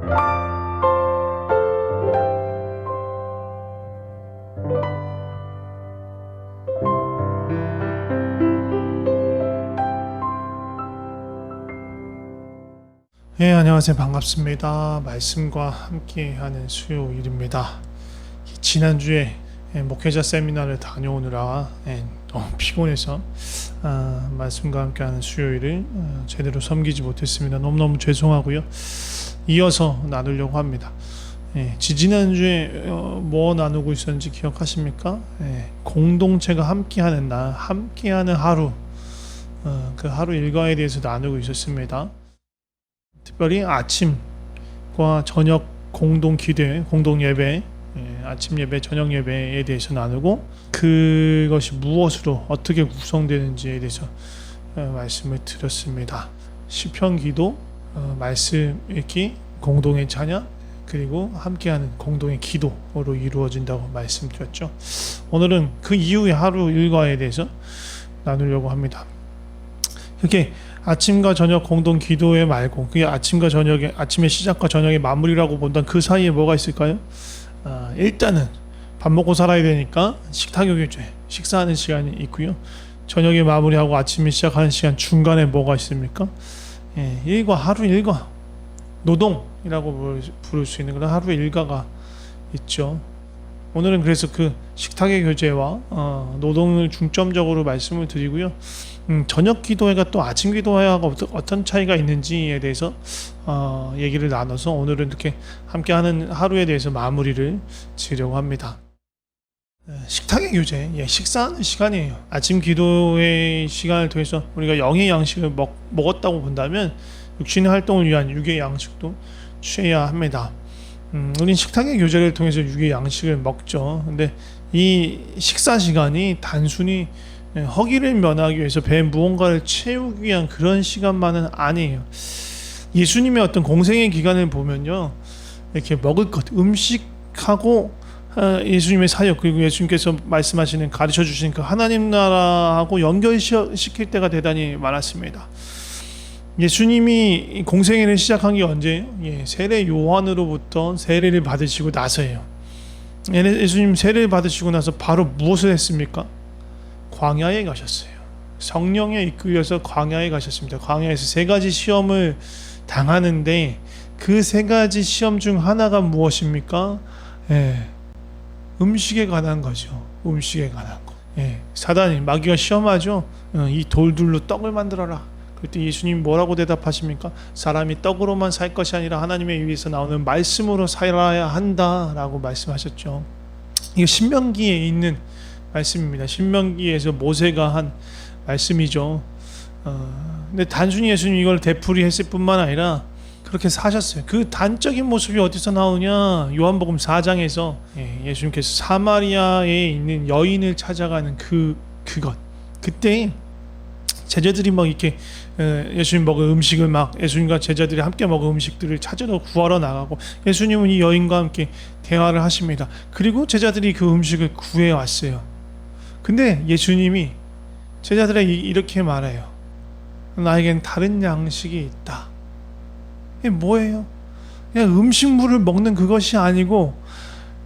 예, 안녕하세요. 반갑습니다. 말씀과 함께하는 수요일입니다. 지난주에 목회자 세미나를 다녀오느라 너무 피곤해서 말씀과 함께하는 수요일을 제대로 섬기지 못했습니다. 너무너무 죄송하고요. 이어서 나누려고 합니다. 지지난주에 뭐 나누고 있었는지 기억하십니까? 공동체가 함께하는 날, 함께하는 하루, 그 하루 일과에 대해서 나누고 있었습니다. 특별히 아침과 저녁 공동 기대, 공동 예배, 아침 예배, 저녁 예배에 대해서 나누고 그것이 무엇으로 어떻게 구성되는지에 대해서 말씀을 드렸습니다. 시편 기도, 말씀 읽기, 공동의 찬양, 그리고 함께하는 공동의 기도로 이루어진다고 말씀드렸죠. 오늘은 그 이후의 하루 일과에 대해서 나누려고 합니다. 이렇게 아침과 저녁 공동 기도회 말고 그게 아침과 저녁의 아침의 시작과 저녁의 마무리라고 본다면 그 사이에 뭐가 있을까요? 일단은 밥 먹고 살아야 되니까 식탁의 교제, 식사하는 시간이 있고요. 저녁에 마무리하고 아침에 시작하는 시간 중간에 뭐가 있습니까? 일과, 하루 일과, 노동이라고 부를 수 있는 그런 하루 일과가 있죠. 오늘은 그래서 그 식탁의 교제와 노동을 중점적으로 말씀을 드리고요. 저녁 기도회가 또 아침 기도회하고 어떤 차이가 있는지에 대해서 얘기를 나눠서 오늘은 이렇게 함께하는 하루에 대해서 마무리를 지으려고 합니다. 식탁의 교제, 식사하는 시간이에요. 아침 기도회 시간을 통해서 우리가 영의 양식을 먹었다고 본다면 육신의 활동을 위한 육의 양식도 취해야 합니다. 우린 식탁의 교제를 통해서 육의 양식을 먹죠. 근데 이 식사 시간이 단순히 허기를 면하기 위해서 배에 무언가를 채우기 위한 그런 시간만은 아니에요. 예수님의 어떤 공생의 기간을 보면요, 이렇게 먹을 것, 음식하고 예수님의 사역, 그리고 예수님께서 말씀하시는 가르쳐 주신 그 하나님 나라하고 연결시킬 때가 대단히 많았습니다. 예수님이 공생애를 시작한 게 언제예요? 세례 요한으로부터 세례를 받으시고 나서예요. 예수님 세례를 받으시고 나서 바로 무엇을 했습니까? 광야에 가셨어요. 성령에 이끌려서 광야에 가셨습니다. 광야에서 세 가지 시험을 당하는데 그 세 가지 시험 중 하나가 무엇입니까? 음식에 관한 거죠. 음식에 관한 거. 사단이, 마귀가 시험하죠. 이 돌들로 떡을 만들어라. 그때 예수님 뭐라고 대답하십니까? 사람이 떡으로만 살 것이 아니라 하나님의 입에서 나오는 말씀으로 살아야 한다라고 말씀하셨죠. 이거 신명기에 있는 말씀입니다. 신명기에서 모세가 한 말씀이죠. 근데 단순히 예수님 이걸 되풀이했을 뿐만 아니라 그렇게 사셨어요. 그 단적인 모습이 어디서 나오냐? 요한복음 4장에서 예수님께서 사마리아에 있는 여인을 찾아가는 그것. 그때 제자들이 막 이렇게 예수님 먹은 음식을 막 예수님과 제자들이 함께 먹은 음식들을 찾으러 구하러 나가고 예수님은 이 여인과 함께 대화를 하십니다. 그리고 제자들이 그 음식을 구해 왔어요. 근데 예수님이 제자들에게 이렇게 말해요. 나에겐 다른 양식이 있다. 이게 뭐예요? 그냥 음식물을 먹는 그것이 아니고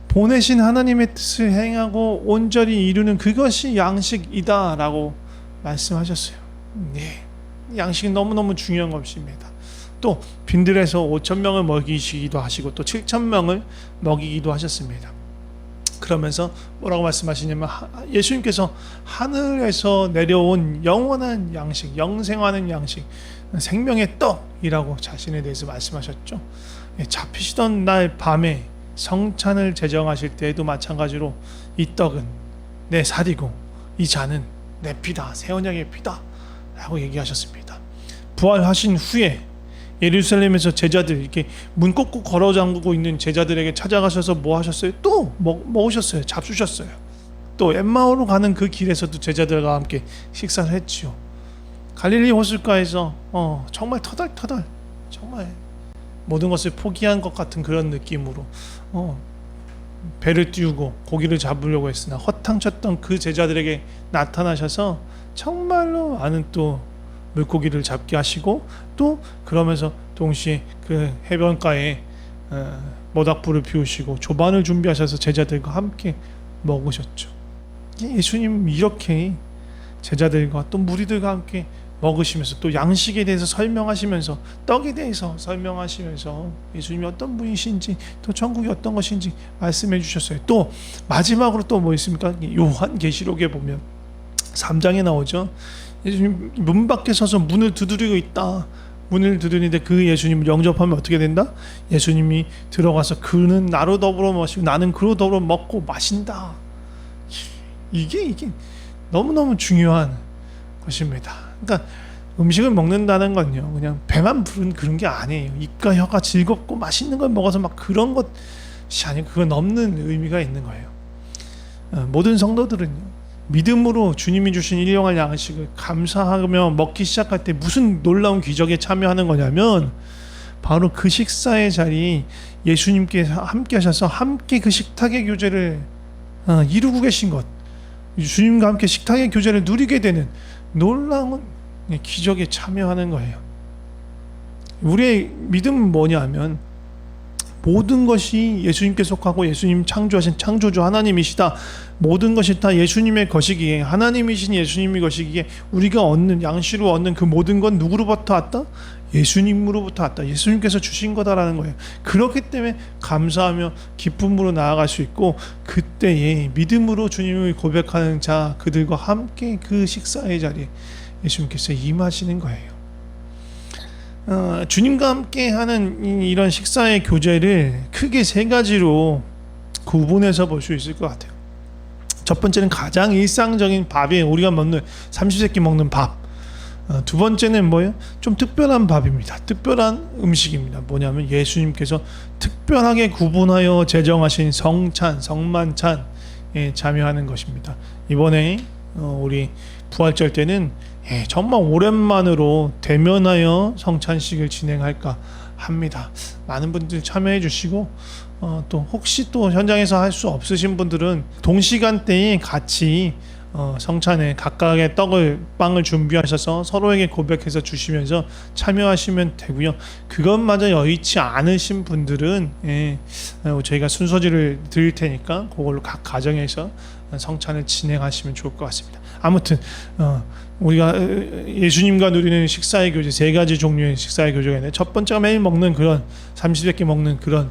보내신 하나님의 뜻을 행하고 온전히 이루는 그것이 양식이다 라고 말씀하셨어요. 양식이 너무너무 중요한 것입니다. 또 빈들에서 5,000명을 먹이시기도 하시고 또 7,000명을 먹이기도 하셨습니다. 그러면서 뭐라고 말씀하시냐면 예수님께서 하늘에서 내려온 영원한 양식, 영생하는 양식, 생명의 떡이라고 자신에 대해서 말씀하셨죠. 잡히시던 날 밤에 성찬을 제정하실 때에도 마찬가지로 이 떡은 내 살이고 이 잔은 내 피다, 새 언약의 피다 라고 얘기하셨습니다. 부활하신 후에 예루살렘에서 제자들 이렇게 문 꼭꼭 걸어 잠그고 있는 제자들에게 찾아가셔서 뭐 하셨어요? 또 먹으셨어요. 잡수셨어요. 또 엠마오로 가는 그 길에서도 제자들과 함께 식사를 했지요. 갈릴리 호숫가에서 정말 터덜터덜 정말 모든 것을 포기한 것 같은 그런 느낌으로 배를 띄우고 고기를 잡으려고 했으나 허탕쳤던 그 제자들에게 나타나셔서 정말로 많은 또 물고기를 잡게 하시고 또 그러면서 동시에 그 해변가에 모닥불을 피우시고 조반을 준비하셔서 제자들과 함께 먹으셨죠. 예수님 이렇게 제자들과 또 무리들과 함께 먹으시면서 또 양식에 대해서 설명하시면서 떡에 대해서 설명하시면서 예수님이 어떤 분이신지 또 천국이 어떤 것인지 말씀해 주셨어요. 또 마지막으로 또 뭐 있습니까? 요한계시록에 보면 3장에 나오죠. 예수님 문 밖에 서서 문을 두드리고 있다. 문을 두드리는데 그 예수님을 영접하면 어떻게 된다? 예수님이 들어가서 그는 나로 더불어 마시고 나는 그로 더불어 먹고 마신다. 이게 너무너무 중요한 것입니다. 그러니까 음식을 먹는다는 건요, 그냥 배만 부른 그런 게 아니에요. 입과 혀가 즐겁고 맛있는 걸 먹어서 막 그런 것이 아니고 그건 넘는 의미가 있는 거예요. 모든 성도들은요, 믿음으로 주님이 주신 일용할 양식을 감사하며 먹기 시작할 때 무슨 놀라운 기적에 참여하는 거냐면 바로 그 식사의 자리 예수님께서 함께 하셔서 함께 그 식탁의 교제를 이루고 계신 것, 주님과 함께 식탁의 교제를 누리게 되는 놀라운 기적에 참여하는 거예요. 우리의 믿음은 뭐냐면 모든 것이 예수님께 속하고 예수님 창조하신 창조주 하나님이시다. 모든 것이 다 예수님의 것이기에, 하나님이신 예수님의 것이기에 우리가 얻는, 양식으로 얻는 그 모든 건 누구로부터 왔다? 예수님으로부터 왔다. 예수님께서 주신 거다라는 거예요. 그렇기 때문에 감사하며 기쁨으로 나아갈 수 있고, 그때에 믿음으로 주님을 고백하는 자 그들과 함께 그 식사의 자리에 예수님께서 임하시는 거예요. 주님과 함께 하는 이런 식사의 교제를 크게 세 가지로 구분해서 볼 수 있을 것 같아요. 첫 번째는 가장 일상적인 밥이에요. 우리가 먹는 삼시세끼 먹는 밥. 두 번째는 뭐예요? 좀 특별한 밥입니다. 특별한 음식입니다. 뭐냐면 예수님께서 특별하게 구분하여 제정하신 성찬, 성만찬에 참여하는 것입니다. 이번에 우리 부활절 때는 정말 오랜만으로 대면하여 성찬식을 진행할까 합니다. 많은 분들 참여해 주시고 또 혹시 또 현장에서 할 수 없으신 분들은 동시간대에 같이 성찬에 각각의 빵을 준비하셔서 서로에게 고백해서 주시면서 참여하시면 되고요. 그것마저 여의치 않으신 분들은 저희가 순서지를 드릴 테니까 그걸로 각 가정에서 성찬을 진행하시면 좋을 것 같습니다. 아무튼 우리가 예수님과 누리는 식사의 교제, 세 가지 종류의 식사의 교제가 있는데, 첫 번째가 매일 먹는 그런 삼시세끼 먹는 그런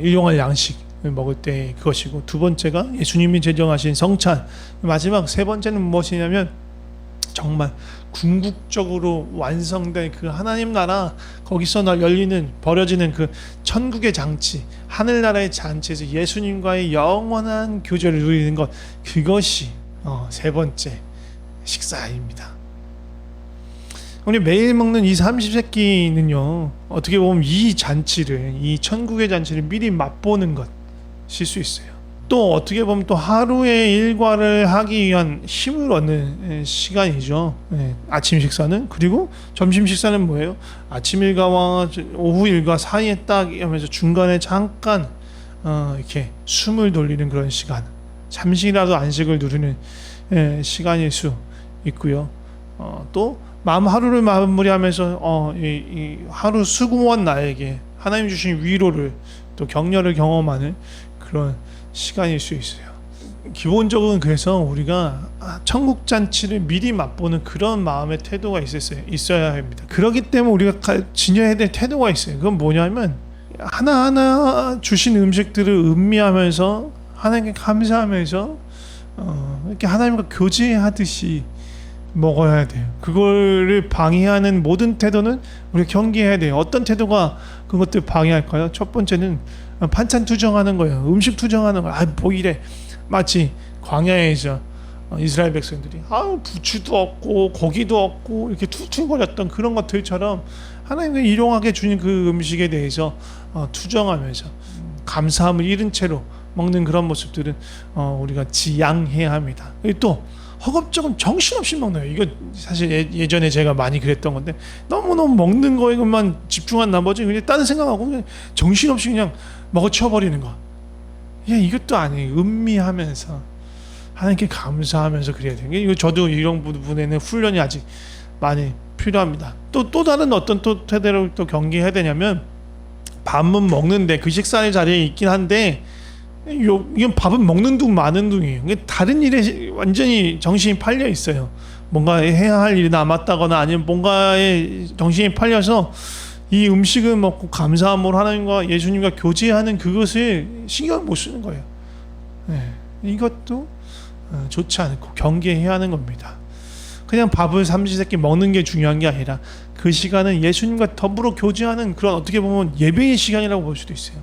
일용할 양식을 먹을 때 그것이고, 두 번째가 예수님이 제정하신 성찬, 마지막 세 번째는 무엇이냐면 정말 궁극적으로 완성된 그 하나님 나라, 거기서 열리는 벌어지는 그 천국의 잔치, 하늘나라의 잔치에서 예수님과의 영원한 교제를 누리는 것, 그것이 세 번째 식사입니다. 우리 매일 먹는 이 삼시세끼는요, 어떻게 보면 이 잔치를, 이 천국의 잔치를 미리 맛보는 것일 수 있어요. 또 어떻게 보면 또 하루의 일과를 하기 위한 힘을 얻는 시간이죠. 아침 식사는. 그리고 점심 식사는 뭐예요? 아침 일과와 오후 일과 사이에 딱 하면서 중간에 잠깐 이렇게 숨을 돌리는 그런 시간, 잠시라도 안식을 누리는 시간일 수 있고요. 또 하루를 마무리하면서 이 하루 수고한 나에게 하나님 주신 위로를 또 격려를 경험하는 그런 시간일 수 있어요. 기본적으로는 그래서 우리가 천국 잔치를 미리 맛보는 그런 마음의 태도가 있어야 합니다. 그렇기 때문에 우리가 지녀야 될 태도가 있어요. 그건 뭐냐면 하나하나 주신 음식들을 음미하면서 하나님께 감사하면서 이렇게 하나님과 교제하듯이 먹어야 돼요. 그거를 방해하는 모든 태도는 우리가 경계해야 돼요. 어떤 태도가 그것들 방해할까요? 첫 번째는 반찬 투정하는 거예요. 음식 투정하는 거예요. 뭐 이래. 마치 광야에서 이스라엘 백성들이 부추도 없고 고기도 없고 이렇게 툴툴거렸던 그런 것들처럼 하나님께 일용하게 주는 그 음식에 대해서 투정하면서 감사함을 잃은 채로 먹는 그런 모습들은 우리가 지양해야 합니다. 또 허겁지겁 정신없이 먹는 거예요. 이거 사실 예전에 제가 많이 그랬던 건데, 너무너무 먹는 거에만 집중한 나머지 그냥 다른 생각하고 그냥 정신없이 그냥 먹어치워버리는 거. 이것도 아니에요. 음미하면서 하나님께 감사하면서 그래야 돼요. 이거 저도 이런 부분에는 훈련이 아직 많이 필요합니다. 또 다른 어떤 또 태도를 또 경계해야 되냐면, 밥은 먹는데 그 식사의 자리에 있긴 한데 이건 밥은 먹는 둥 마는 둥이에요. 다른 일에 완전히 정신이 팔려 있어요. 뭔가 해야 할 일이 남았다거나 아니면 뭔가에 정신이 팔려서 이 음식을 먹고 감사함으로 하나님과 예수님과 교제하는 그것을 신경을 못 쓰는 거예요. 네, 이것도 좋지 않고 경계해야 하는 겁니다. 그냥 밥을 삼시세끼 먹는 게 중요한 게 아니라 그 시간은 예수님과 더불어 교제하는 그런 어떻게 보면 예배의 시간이라고 볼 수도 있어요.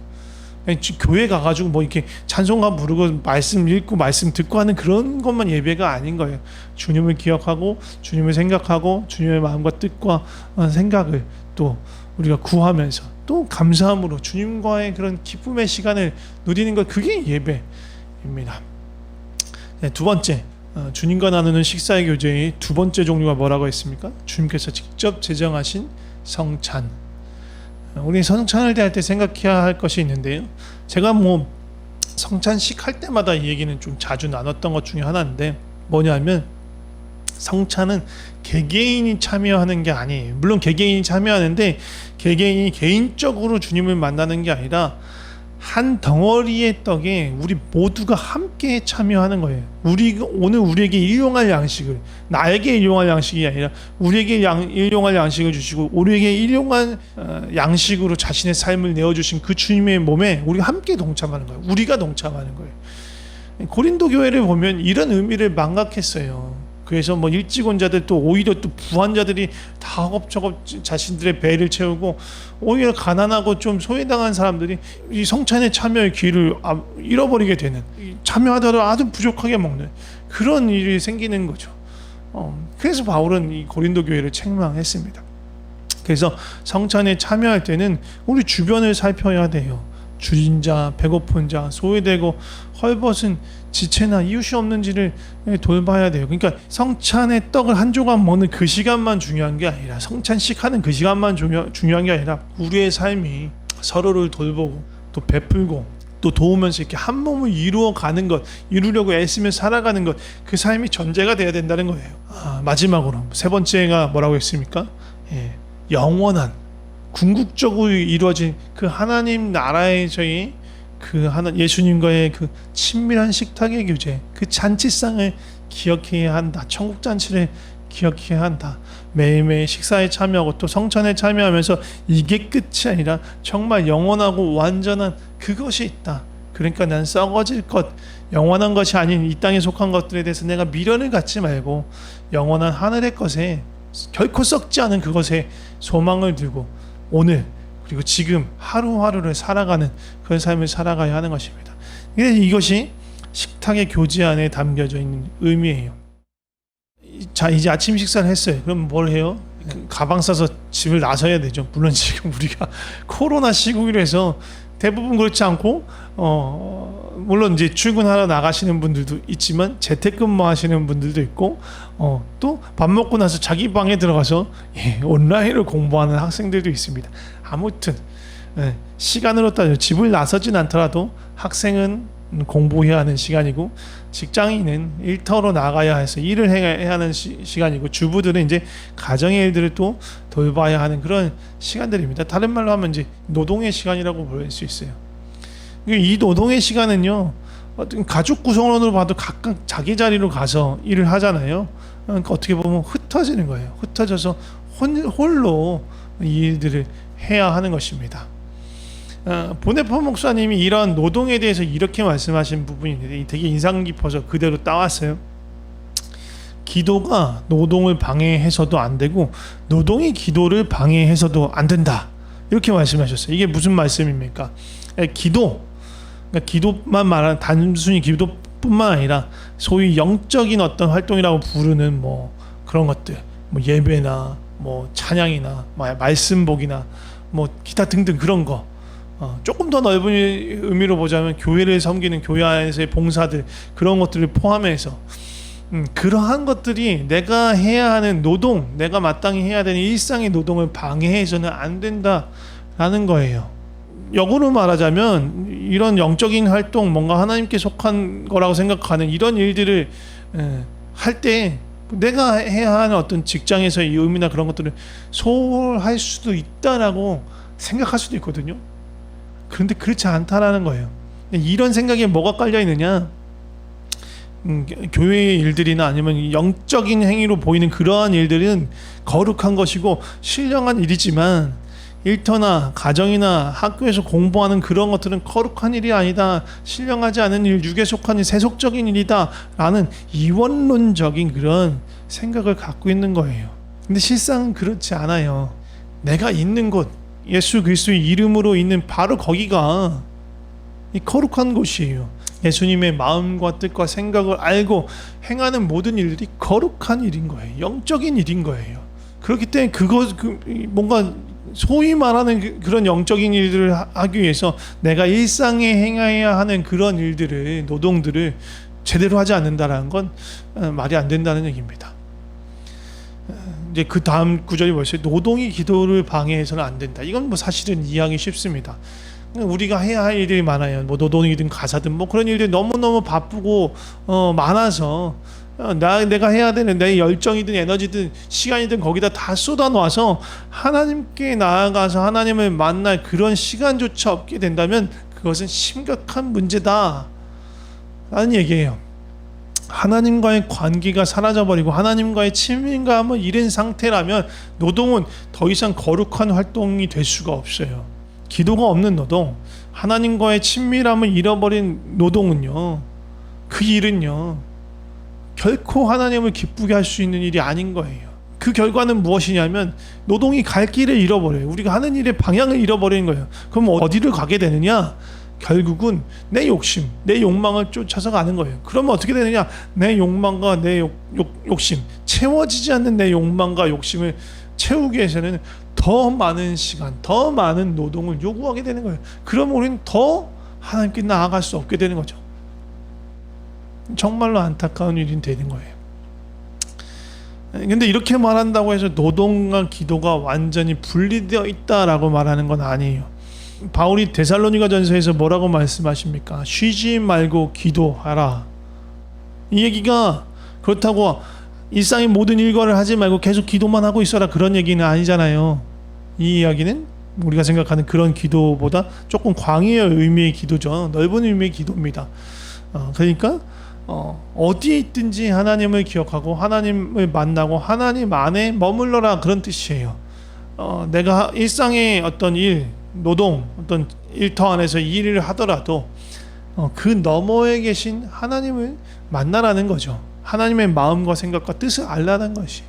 교회 가가지고 뭐 이렇게 찬송가 부르고 말씀 읽고 말씀 듣고 하는 그런 것만 예배가 아닌 거예요. 주님을 기억하고 주님을 생각하고 주님의 마음과 뜻과 생각을 또 우리가 구하면서 또 감사함으로 주님과의 그런 기쁨의 시간을 누리는 것, 그게 예배입니다. 네, 두 번째, 주님과 나누는 식사의 교제의 두 번째 종류가 뭐라고 했습니까? 주님께서 직접 제정하신 성찬. 우리 성찬을 대할 때 생각해야 할 것이 있는데요. 제가 뭐 성찬식 할 때마다 이 얘기는 좀 자주 나눴던 것 중에 하나인데, 뭐냐면 성찬은 개개인이 참여하는 게 아니에요. 물론 개개인이 참여하는데 개개인이 개인적으로 주님을 만나는 게 아니라 한 덩어리의 떡에 우리 모두가 함께 참여하는 거예요. 오늘 우리에게 일용할 양식을, 나에게 일용할 양식이 아니라 우리에게 일용할 양식을 주시고 우리에게 일용할 양식으로 자신의 삶을 내어주신 그 주님의 몸에 우리가 함께 동참하는 거예요. 우리가 동참하는 거예요. 고린도 교회를 보면 이런 의미를 망각했어요. 그래서 뭐 일찍 온 자들, 또 오히려 또 부한 자들이 다 허겁저겁 자신들의 배를 채우고, 오히려 가난하고 좀 소외당한 사람들이 이 성찬에 참여의 기회를 잃어버리게 되는, 참여하더라도 아주 부족하게 먹는 그런 일이 생기는 거죠. 그래서 바울은 이 고린도 교회를 책망했습니다. 그래서 성찬에 참여할 때는 우리 주변을 살펴야 돼요. 줄인 자, 배고픈 자, 소외되고 헐벗은 지체나 이웃이 없는지를 돌봐야 돼요. 그러니까 성찬의 떡을 한 조각 먹는 그 시간만 중요한 게 아니라, 성찬식 하는 그 시간만 중요한 게 아니라 우리의 삶이 서로를 돌보고 또 베풀고 또 도우면서 이렇게 한 몸을 이루어가는 것, 이루려고 애쓰며 살아가는 것, 그 삶이 전제가 돼야 된다는 거예요. 마지막으로 세 번째가 뭐라고 했습니까? 영원한 궁극적으로 이루어진 그 하나님 나라에서의 그 예수님과의 그 친밀한 식탁의 교제, 그 잔치상을 기억해야 한다. 천국 잔치를 기억해야 한다. 매일매일 식사에 참여하고 또 성찬에 참여하면서 이게 끝이 아니라 정말 영원하고 완전한 그것이 있다. 그러니까 난 썩어질 것, 영원한 것이 아닌 이 땅에 속한 것들에 대해서 내가 미련을 갖지 말고 영원한 하늘의 것에, 결코 썩지 않은 그것에 소망을 두고 오늘 그리고 지금 하루하루를 살아가는 그런 삶을 살아가야 하는 것입니다. 이것이 식탁의 교제 안에 담겨져 있는 의미예요. 자, 이제 아침 식사를 했어요. 그럼 뭘 해요? 가방 싸서 집을 나서야 되죠. 물론 지금 우리가 코로나 시국이라서 대부분 그렇지 않고 물론 이제 출근하러 나가시는 분들도 있지만 재택근무 하시는 분들도 있고 또 밥 먹고 나서 자기 방에 들어가서 온라인으로 공부하는 학생들도 있습니다. 아무튼 시간으로 따져 집을 나서진 않더라도 학생은 공부해야 하는 시간이고, 직장인은 일터로 나가야 해서 일을 해야 하는 시간이고, 주부들은 이제 가정의 일들을 또 돌봐야 하는 그런 시간들입니다. 다른 말로 하면 이제 노동의 시간이라고 볼 수 있어요. 이 노동의 시간은요, 가족 구성원으로 봐도 각각 자기 자리로 가서 일을 하잖아요. 그러니까 어떻게 보면 흩어지는 거예요. 흩어져서 홀로 이 일들을 해야 하는 것입니다. 보네포 목사님이 이런 노동에 대해서 이렇게 말씀하신 부분이 있는데 되게 인상 깊어서 그대로 따왔어요. 기도가 노동을 방해해서도 안 되고 노동이 기도를 방해해서도 안 된다, 이렇게 말씀하셨어요. 이게 무슨 말씀입니까? 그러니까 기도만 말하는, 단순히 기도뿐만 아니라 소위 영적인 어떤 활동이라고 부르는 뭐 그런 것들, 뭐 예배나 뭐 찬양이나 말씀복이나 뭐 기타 등등 그런 거, 조금 더 넓은 의미로 보자면 교회를 섬기는 교회 안에서의 봉사들, 그런 것들을 포함해서 그러한 것들이 내가 해야 하는 노동, 내가 마땅히 해야 되는 일상의 노동을 방해해서는 안 된다라는 거예요. 역으로 말하자면 이런 영적인 활동, 뭔가 하나님께 속한 거라고 생각하는 이런 일들을 할 때 내가 해야 하는 어떤 직장에서의 의미나 그런 것들을 소홀할 수도 있다라고 생각할 수도 있거든요. 그런데 그렇지 않다라는 거예요. 이런 생각에 뭐가 깔려 있느냐? 교회의 일들이나 아니면 영적인 행위로 보이는 그러한 일들은 거룩한 것이고 신령한 일이지만, 일터나 가정이나 학교에서 공부하는 그런 것들은 거룩한 일이 아니다, 신령하지 않은 일, 육에 속한 일, 세속적인 일이다 라는 이원론적인 그런 생각을 갖고 있는 거예요. 근데 실상은 그렇지 않아요. 내가 있는 곳, 예수 그리스도의 이름으로 있는 바로 거기가 이 거룩한 곳이에요. 예수님의 마음과 뜻과 생각을 알고 행하는 모든 일들이 거룩한 일인 거예요. 영적인 일인 거예요. 그렇기 때문에 뭔가 소위 말하는 그런 영적인 일들을 하기 위해서 내가 일상에 행해야 하는 그런 일들을, 노동들을 제대로 하지 않는다라는 건 말이 안 된다는 얘기입니다. 이제 그 다음 구절이 뭐였어요? 노동이 기도를 방해해서는 안 된다. 이건 뭐 사실은 이해하기 쉽습니다. 우리가 해야 할 일이 많아요. 뭐 노동이든 가사든 뭐 그런 일들이 너무너무 바쁘고 많아서 내가 해야 되는 내 열정이든 에너지든 시간이든 거기다 다 쏟아 놓아서 하나님께 나아가서 하나님을 만날 그런 시간조차 없게 된다면 그것은 심각한 문제다 라는 얘기예요. 하나님과의 관계가 사라져버리고 하나님과의 친밀감을 잃은 상태라면 노동은 더 이상 거룩한 활동이 될 수가 없어요. 기도가 없는 노동, 하나님과의 친밀함을 잃어버린 노동은요, 그 일은요 결코 하나님을 기쁘게 할 수 있는 일이 아닌 거예요. 그 결과는 무엇이냐면 노동이 갈 길을 잃어버려요. 우리가 하는 일의 방향을 잃어버리는 거예요. 그럼 어디를 가게 되느냐? 결국은 내 욕심, 내 욕망을 쫓아서 가는 거예요. 그러면 어떻게 되느냐? 내 욕망과 내 욕심, 채워지지 않는 내 욕망과 욕심을 채우기 위해서는 더 많은 시간, 더 많은 노동을 요구하게 되는 거예요. 그러면 우리는 더 하나님께 나아갈 수 없게 되는 거죠. 정말로 안타까운 일이 되는 거예요. 근데 이렇게 말한다고 해서 노동과 기도가 완전히 분리되어 있다라고 말하는 건 아니에요. 바울이 데살로니가 전서에서 뭐라고 말씀하십니까? 쉬지 말고 기도하라. 이 얘기가 그렇다고 일상의 모든 일과를 하지 말고 계속 기도만 하고 있어라 그런 얘기는 아니잖아요. 이 이야기는 우리가 생각하는 그런 기도보다 조금 광의의 의미의 기도죠. 넓은 의미의 기도입니다. 그러니까 어디에 있든지 하나님을 기억하고 하나님을 만나고 하나님 안에 머물러라 그런 뜻이에요. 내가 일상의 어떤 일, 노동, 어떤 일터 안에서 일을 하더라도 그 너머에 계신 하나님을 만나라는 거죠. 하나님의 마음과 생각과 뜻을 알라는 것이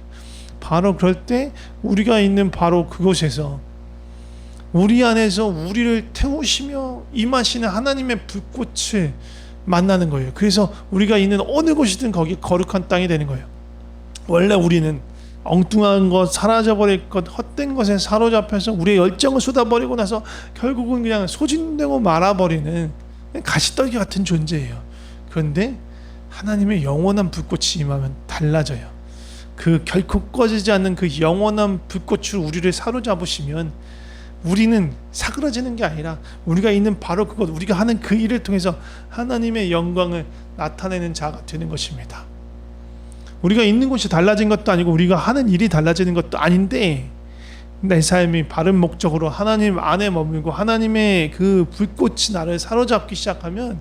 바로 그럴 때 우리가 있는 바로 그곳에서 우리 안에서 우리를 태우시며 임하시는 하나님의 불꽃을 만나는 거예요. 그래서 우리가 있는 어느 곳이든 거기 거룩한 땅이 되는 거예요. 원래 우리는 엉뚱한 것, 사라져버릴 것, 헛된 것에 사로잡혀서 우리의 열정을 쏟아버리고 나서 결국은 그냥 소진되고 말아버리는 가시떨기 같은 존재예요. 그런데 하나님의 영원한 불꽃이 임하면 달라져요. 그 결코 꺼지지 않는 그 영원한 불꽃으로 우리를 사로잡으시면 우리는 사그러지는 게 아니라 우리가 있는 바로 그곳, 우리가 하는 그 일을 통해서 하나님의 영광을 나타내는 자가 되는 것입니다. 우리가 있는 곳이 달라진 것도 아니고 우리가 하는 일이 달라지는 것도 아닌데 내 삶이 바른 목적으로 하나님 안에 머물고 하나님의 그 불꽃이 나를 사로잡기 시작하면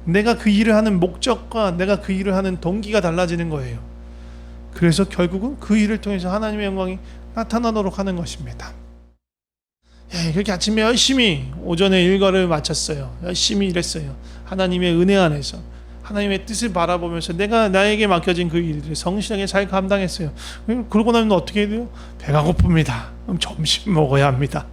내가 그 일을 하는 목적과 내가 그 일을 하는 동기가 달라지는 거예요. 그래서 결국은 그 일을 통해서 하나님의 영광이 나타나도록 하는 것입니다. 그렇게 아침에 열심히 오전에 일과를 마쳤어요. 열심히 일했어요. 하나님의 은혜 안에서 하나님의 뜻을 바라보면서 내가 나에게 맡겨진 그 일들을 성실하게 잘 감당했어요. 그러고 나면 어떻게 해요? 배가 고픕니다. 그럼 점심 먹어야 합니다.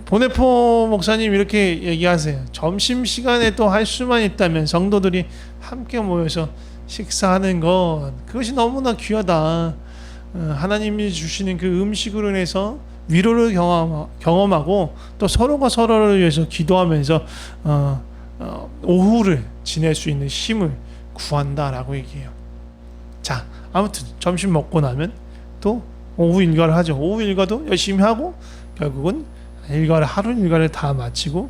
보네포 목사님 이렇게 얘기하세요. 점심시간에 또 할 수만 있다면 성도들이 함께 모여서 식사하는 것, 그것이 너무나 귀하다. 하나님이 주시는 그 음식으로 인해서 위로를 경험하고 또 서로가 서로를 위해서 기도하면서 오후를 지낼 수 있는 힘을 구한다라고 얘기해요. 자, 아무튼 점심 먹고 나면 또 오후 일과를 하죠. 오후 일과도 열심히 하고 결국은 하루 일과를 다 마치고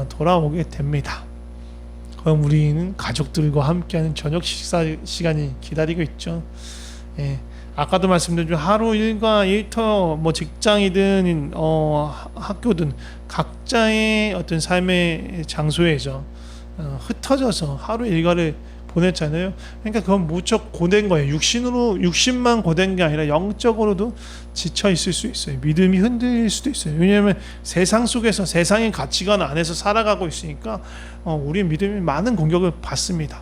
돌아오게 됩니다. 그럼 우리는 가족들과 함께하는 저녁 식사 시간이 기다리고 있죠. 아까도 말씀드린 하루 일과 일터 뭐 직장이든 학교든 각자의 어떤 삶의 장소에서 흩어져서 하루 일과를 보냈잖아요. 그러니까 그건 무척 고된 거예요. 육신만 고된 게 아니라 영적으로도 지쳐 있을 수 있어요. 믿음이 흔들릴 수도 있어요. 왜냐하면 세상 속에서 세상의 가치관 안에서 살아가고 있으니까 우리의 믿음이 많은 공격을 받습니다.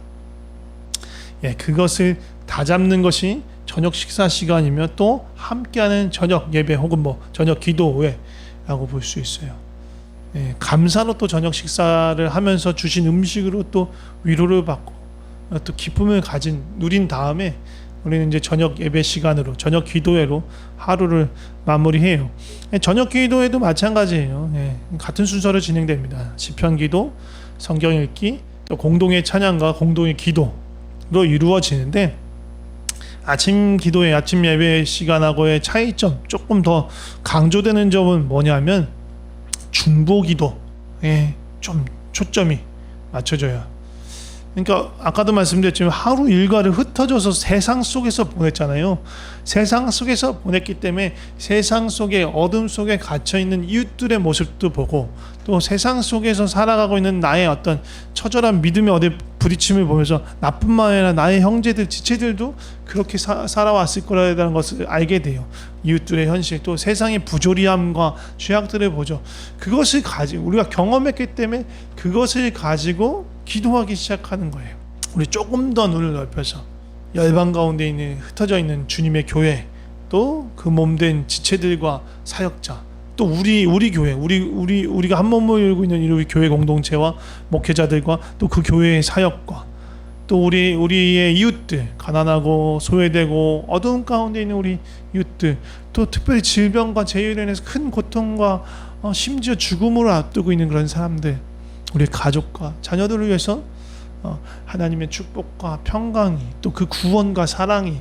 예, 그것을 다잡는 것이 저녁 식사 시간이며 또 함께하는 저녁 예배 혹은 뭐 저녁 기도회라고 볼 수 있어요. 예, 감사로 또 저녁 식사를 하면서 주신 음식으로 또 위로를 받고 또 기쁨을 누린 다음에 우리는 이제 저녁 예배 시간으로 저녁 기도회로 하루를 마무리해요. 예, 저녁 기도회도 마찬가지예요. 예, 같은 순서로 진행됩니다. 시편 기도, 성경 읽기, 또 공동의 찬양과 공동의 기도로 이루어지는데 아침 기도회, 아침 예배 시간하고의 차이점 조금 더 강조되는 점은 뭐냐면 중보 기도에 좀 초점이 맞춰져요. 그러니까 아까도 말씀드렸지만 하루 일과를 흩어져서 세상 속에서 보냈잖아요. 세상 속에서 보냈기 때문에 세상 속에 어둠 속에 갇혀 있는 이웃들의 모습도 보고 또 세상 속에서 살아가고 있는 나의 어떤 처절한 믿음의 어디 부딪힘을 보면서 나뿐만 아니라 나의 형제들, 지체들도 그렇게 살아왔을 거라는 것을 알게 돼요. 이웃들의 현실, 또 세상의 부조리함과 죄악들을 보죠. 그것을 가지고 우리가 경험했기 때문에 그것을 가지고 기도하기 시작하는 거예요. 우리 조금 더 눈을 넓혀서 열방 가운데 있는 흩어져 있는 주님의 교회, 또 그 몸된 지체들과 사역자, 또 우리 교회, 우리가 한 몸을 이루고 있는 우리 교회 공동체와 목회자들과 또 그 교회의 사역과 또 우리의 이웃들, 가난하고 소외되고 어두운 가운데 있는 우리 이웃들, 또 특별히 질병과 재해로 인해서 큰 고통과 심지어 죽음으로 앞두고 있는 그런 사람들, 우리 가족과 자녀들을 위해서 하나님의 축복과 평강이 또 그 구원과 사랑이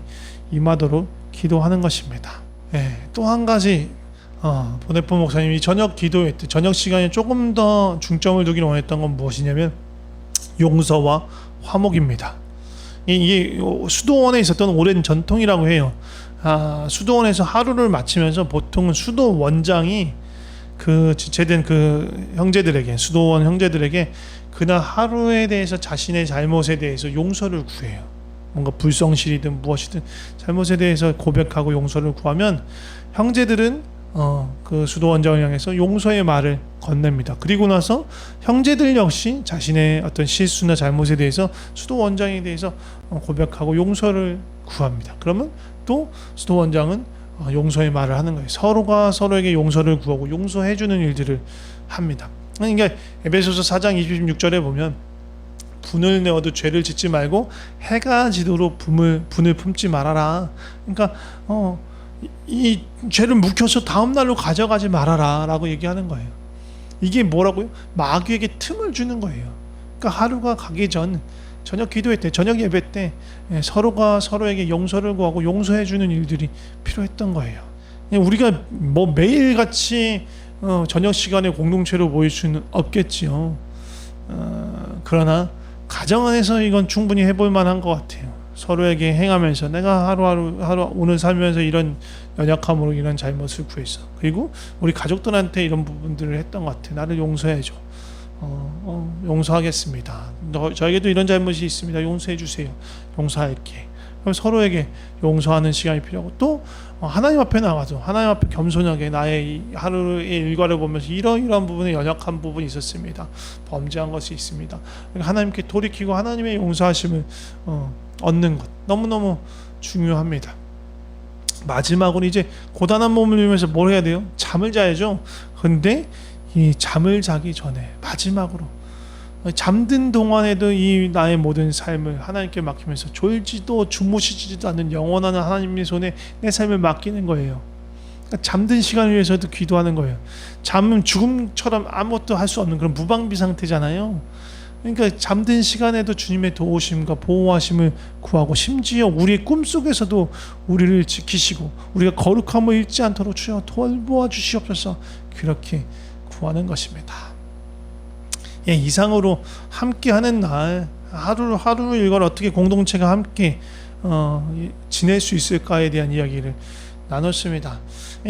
임하도록 기도하는 것입니다. 예, 또 한 가지 보네포 목사님이 저녁 기도회 때 저녁 시간에 조금 더 중점을 두기를 원했던 건 무엇이냐면 용서와 화목입니다. 이게 수도원에 있었던 오랜 전통이라고 해요. 수도원에서 하루를 마치면서 보통은 수도 원장이 그 지체된 그 형제들에게, 수도원 형제들에게 그날 하루에 대해서 자신의 잘못에 대해서 용서를 구해요. 뭔가 불성실이든 무엇이든 잘못에 대해서 고백하고 용서를 구하면 형제들은 그 수도원장을 향해서 용서의 말을 건넵니다. 그리고 나서 형제들 역시 자신의 어떤 실수나 잘못에 대해서 수도원장에 대해서 고백하고 용서를 구합니다. 그러면 또 수도원장은 용서의 말을 하는 거예요. 서로가 서로에게 용서를 구하고 용서해주는 일들을 합니다. 그러니까 에베소서 4장 26절에 보면 분을 내어도 죄를 짓지 말고 해가 지도록 분을 품지 말아라. 그러니까 이 죄를 묵혀서 다음 날로 가져가지 말아라 라고 얘기하는 거예요. 이게 뭐라고요? 마귀에게 틈을 주는 거예요. 그러니까 하루가 가기 전 저녁 기도회 때, 저녁 예배 때 서로가 서로에게 용서를 구하고 용서해 주는 일들이 필요했던 거예요. 우리가 뭐 매일같이 저녁 시간에 공동체로 모일 수는 없겠지요. 그러나 가정 안에서 이건 충분히 해볼 만한 것 같아요. 서로에게 행하면서 내가 하루 오늘 살면서 이런 연약함으로 이런 잘못을 구했어. 그리고 우리 가족들한테 이런 부분들을 했던 것 같아. 나를 용서해줘. 용서하겠습니다. 저에게도 이런 잘못이 있습니다. 용서해 주세요. 용서할게. 그럼 서로에게 용서하는 시간이 필요하고 또 하나님 앞에 나가서 하나님 앞에 겸손하게 나의 이 하루의 일과를 보면서 이러이러한 부분에 연약한 부분이 있었습니다. 범죄한 것이 있습니다. 하나님께 돌이키고 하나님의 용서하심을 얻는 것 너무너무 중요합니다. 마지막으로 이제 고단한 몸을 이루면서 뭘 해야 돼요? 잠을 자야죠. 근데 이 잠을 자기 전에 마지막으로 잠든 동안에도 이 나의 모든 삶을 하나님께 맡기면서 졸지도 주무시지도 않는 영원한 하나님의 손에 내 삶을 맡기는 거예요. 그러니까 잠든 시간을 위해서도 기도하는 거예요. 잠은 죽음처럼 아무것도 할 수 없는 그런 무방비 상태잖아요. 그러니까 잠든 시간에도 주님의 도우심과 보호하심을 구하고 심지어 우리의 꿈속에서도 우리를 지키시고 우리가 거룩함을 잃지 않도록 주여 돌보아 주시옵소서 그렇게 구하는 것입니다. 예, 이상으로 함께하는 날 하루 일과를 어떻게 공동체가 함께 지낼 수 있을까에 대한 이야기를 나눴습니다.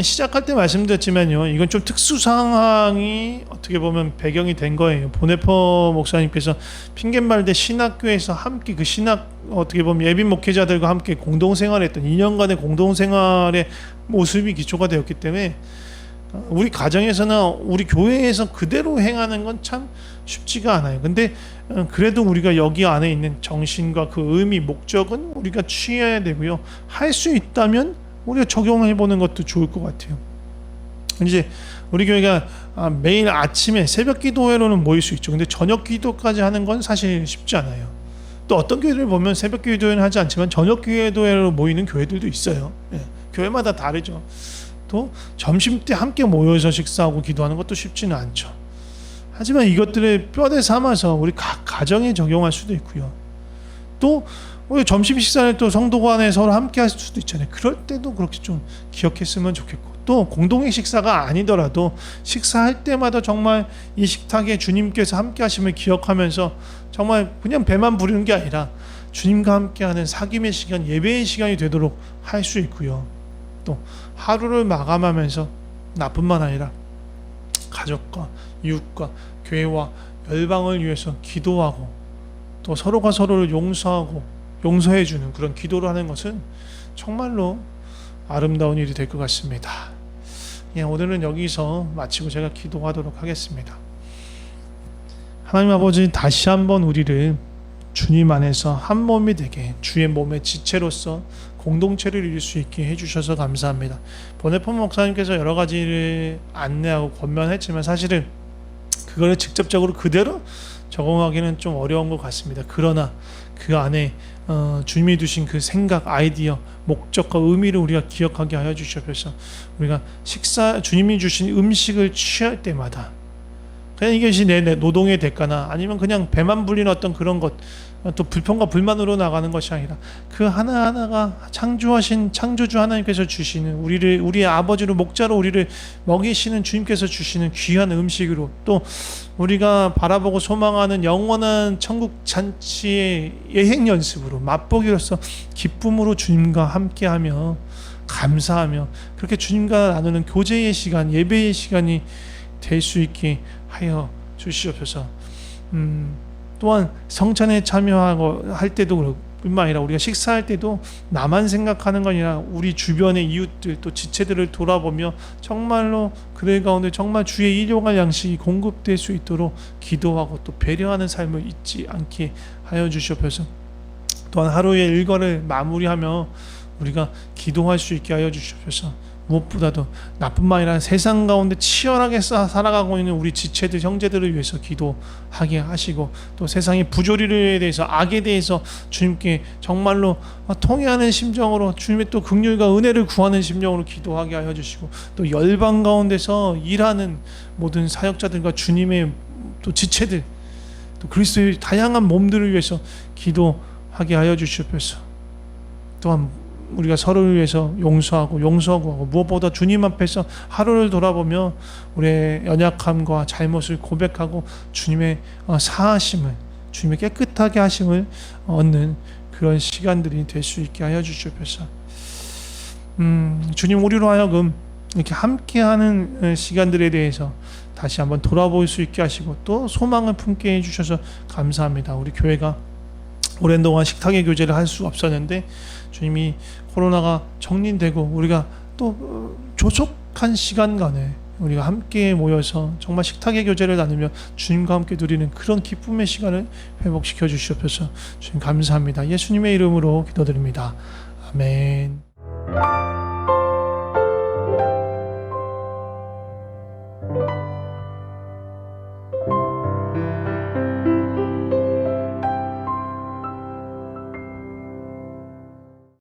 시작할 때 말씀드렸지만요, 이건 좀 특수 상황이 어떻게 보면 배경이 된 거예요. 보네퍼 목사님께서 핑계말대 신학교에서 함께 그 신학 어떻게 보면 예비 목회자들과 함께 공동생활했던 2년간의 공동생활의 모습이 기초가 되었기 때문에 우리 가정에서나 우리 교회에서 그대로 행하는 건 참 쉽지가 않아요. 근데 그래도 우리가 여기 안에 있는 정신과 그 의미, 목적은 우리가 취해야 되고요. 할 수 있다면 우리가 적용해 보는 것도 좋을 것 같아요. 이제 우리 교회가 매일 아침에 새벽 기도회로는 모일 수 있죠. 근데 저녁 기도까지 하는 건 사실 쉽지 않아요. 또 어떤 교회를 보면 새벽 기도회는 하지 않지만 저녁 기도회로 모이는 교회들도 있어요. 교회마다 다르죠. 또 점심 때 함께 모여서 식사하고 기도하는 것도 쉽지는 않죠. 하지만 이것들을 뼈대 삼아서 우리 각 가정에 적용할 수도 있고요. 또 우리 점심 식사를 또 성도 간에 서로 함께 할 수도 있잖아요. 그럴 때도 그렇게 좀 기억했으면 좋겠고, 또 공동의 식사가 아니더라도 식사할 때마다 정말 이 식탁에 주님께서 함께 하심을 기억하면서 정말 그냥 배만 부르는 게 아니라 주님과 함께하는 사귐의 시간, 예배의 시간이 되도록 할 수 있고요. 또 하루를 마감하면서 나뿐만 아니라 가족과 이웃과 교회와 열방을 위해서 기도하고 또 서로가 서로를 용서하고 용서해주는 그런 기도를 하는 것은 정말로 아름다운 일이 될 것 같습니다. 오늘은 여기서 마치고 제가 기도하도록 하겠습니다. 하나님 아버지, 다시 한번 우리를 주님 안에서 한 몸이 되게 주의 몸의 지체로서 공동체를 이룰 수 있게 해주셔서 감사합니다. 보네퍼 목사님께서 여러 가지를 안내하고 권면했지만 사실은 그거를 직접적으로 그대로 적용하기는 좀 어려운 것 같습니다. 그러나 그 안에 주님이 두신 그 생각, 아이디어, 목적과 의미를 우리가 기억하게 하여 주시옵소서. 우리가 주님이 주신 음식을 취할 때마다 그냥 이것이 내 노동의 대가나 아니면 그냥 배만 불리는 어떤 그런 것, 또 불평과 불만으로 나가는 것이 아니라 그 하나하나가 창조하신 창조주 하나님께서 주시는 우리의 아버지로 목자로 우리를 먹이시는 주님께서 주시는 귀한 음식으로, 또 우리가 바라보고 소망하는 영원한 천국 잔치의 예행 연습으로 맛보기로서 기쁨으로 주님과 함께하며 감사하며 그렇게 주님과 나누는 교제의 시간, 예배의 시간이 될 수 있게 하여 주시옵소서. 또한 성찬에 참여하고 할 때도 뿐만 아니라 우리가 식사할 때도 나만 생각하는 건 아니라 우리 주변의 이웃들 또 지체들을 돌아보며 정말로 그들 가운데 정말 주의 일용할 양식이 공급될 수 있도록 기도하고 또 배려하는 삶을 잊지 않게 하여 주시옵소서. 또한 하루의 일과를 마무리하며 우리가 기도할 수 있게 하여 주시옵소서. 무엇보다도 나뿐만 아니라 세상 가운데 치열하게 살아가고 있는 우리 지체들, 형제들을 위해서 기도하게 하시고, 또 세상의 부조리에 대해서, 악에 대해서 주님께 정말로 통회하는 심정으로 주님의 또 긍휼과 은혜를 구하는 심정으로 기도하게 하여 주시고, 또 열방 가운데서 일하는 모든 사역자들과 주님의 또 지체들, 또 그리스도의 다양한 몸들을 위해서 기도하게 하여 주시옵소서. 또한 우리가 서로를 위해서 용서하고 무엇보다 주님 앞에서 하루를 돌아보며 우리의 연약함과 잘못을 고백하고 주님의 사하심을, 주님의 깨끗하게 하심을 얻는 그런 시간들이 될 수 있게 하여 주시옵소서. 주님, 우리로 하여금 이렇게 함께하는 시간들에 대해서 다시 한번 돌아볼 수 있게 하시고 또 소망을 품게 해주셔서 감사합니다. 우리 교회가 오랜 동안 식탁의 교제를 할 수 없었는데 주님이 코로나가 정리되고 우리가 또 조속한 시간간에 우리가 함께 모여서 정말 식탁의 교제를 나누며 주님과 함께 누리는 그런 기쁨의 시간을 회복시켜 주시옵소서. 주님 감사합니다. 예수님의 이름으로 기도드립니다. 아멘.